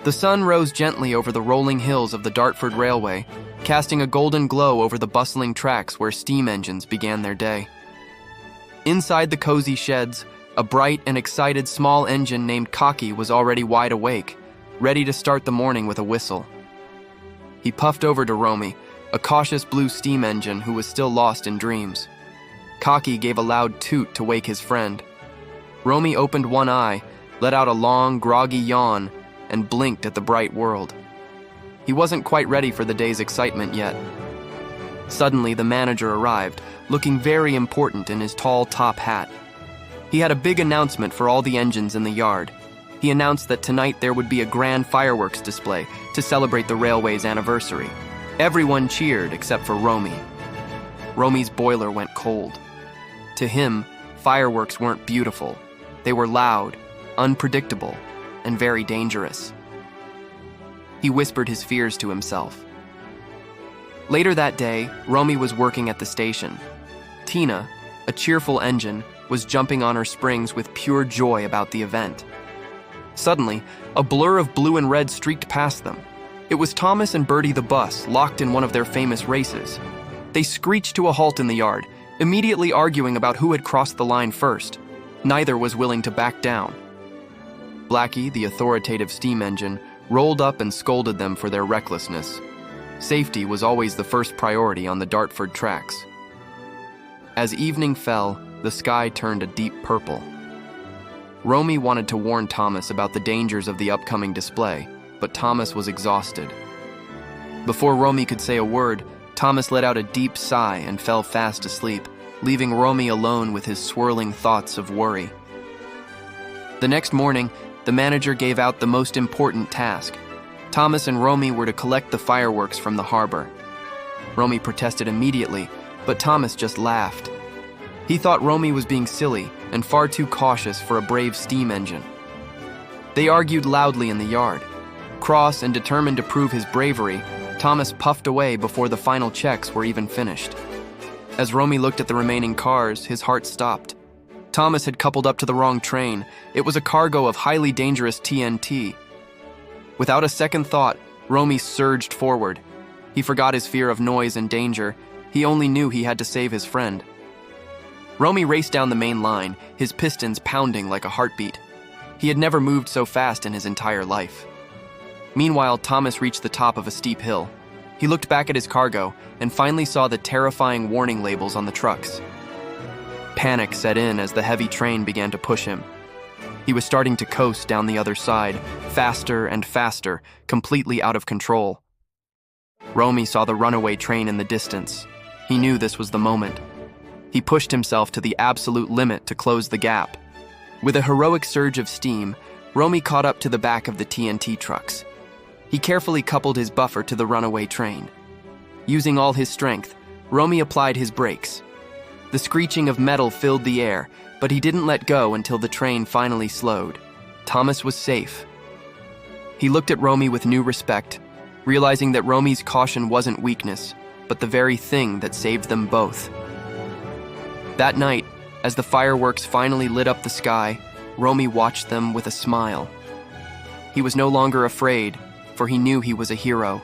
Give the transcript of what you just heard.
The sun rose gently over the rolling hills of the Dartford Railway, casting a golden glow over the bustling tracks where steam engines began their day. Inside the cozy sheds, a bright and excited small engine named Cocky was already wide awake, ready to start the morning with a whistle. He puffed over to Romy, a cautious blue steam engine who was still lost in dreams. Cocky gave a loud toot to wake his friend. Romy opened one eye, let out a long, groggy yawn, and blinked at the bright world. He wasn't quite ready for the day's excitement yet. Suddenly, the manager arrived, looking very important in his tall top hat. He had a big announcement for all the engines in the yard. He announced that tonight there would be a grand fireworks display to celebrate the railway's anniversary. Everyone cheered except for Romy. Romy's boiler went cold. To him, fireworks weren't beautiful. They were loud, unpredictable, and very dangerous. He whispered his fears to himself. Later that day, Romy was working at the station. Tina, a cheerful engine, was jumping on her springs with pure joy about the event. Suddenly, a blur of blue and red streaked past them. It was Thomas and Bertie the bus, locked in one of their famous races. They screeched to a halt in the yard, immediately arguing about who had crossed the line first. Neither was willing to back down. Blackie, the authoritative steam engine, rolled up and scolded them for their recklessness. Safety was always the first priority on the Dartford tracks. As evening fell, the sky turned a deep purple. Romy wanted to warn Thomas about the dangers of the upcoming display, but Thomas was exhausted. Before Romy could say a word, Thomas let out a deep sigh and fell fast asleep, leaving Romy alone with his swirling thoughts of worry. The next morning, the manager gave out the most important task. Thomas and Romy were to collect the fireworks from the harbor. Romy protested immediately, but Thomas just laughed. He thought Romy was being silly and far too cautious for a brave steam engine. They argued loudly in the yard. Cross and determined to prove his bravery, Thomas puffed away before the final checks were even finished. As Romy looked at the remaining cars, his heart stopped. Thomas had coupled up to the wrong train. It was a cargo of highly dangerous TNT. Without a second thought, Romy surged forward. He forgot his fear of noise and danger. He only knew he had to save his friend. Romy raced down the main line, his pistons pounding like a heartbeat. He had never moved so fast in his entire life. Meanwhile, Thomas reached the top of a steep hill. He looked back at his cargo and finally saw the terrifying warning labels on the trucks. Panic set in as the heavy train began to push him. He was starting to coast down the other side, faster and faster, completely out of control. Romy saw the runaway train in the distance. He knew this was the moment. He pushed himself to the absolute limit to close the gap. With a heroic surge of steam, Romy caught up to the back of the TNT trucks. He carefully coupled his buffer to the runaway train. Using all his strength, Romy applied his brakes. The screeching of metal filled the air, but he didn't let go until the train finally slowed. Thomas was safe. He looked at Romy with new respect, realizing that Romy's caution wasn't weakness, but the very thing that saved them both. That night, as the fireworks finally lit up the sky, Romy watched them with a smile. He was no longer afraid, for he knew he was a hero.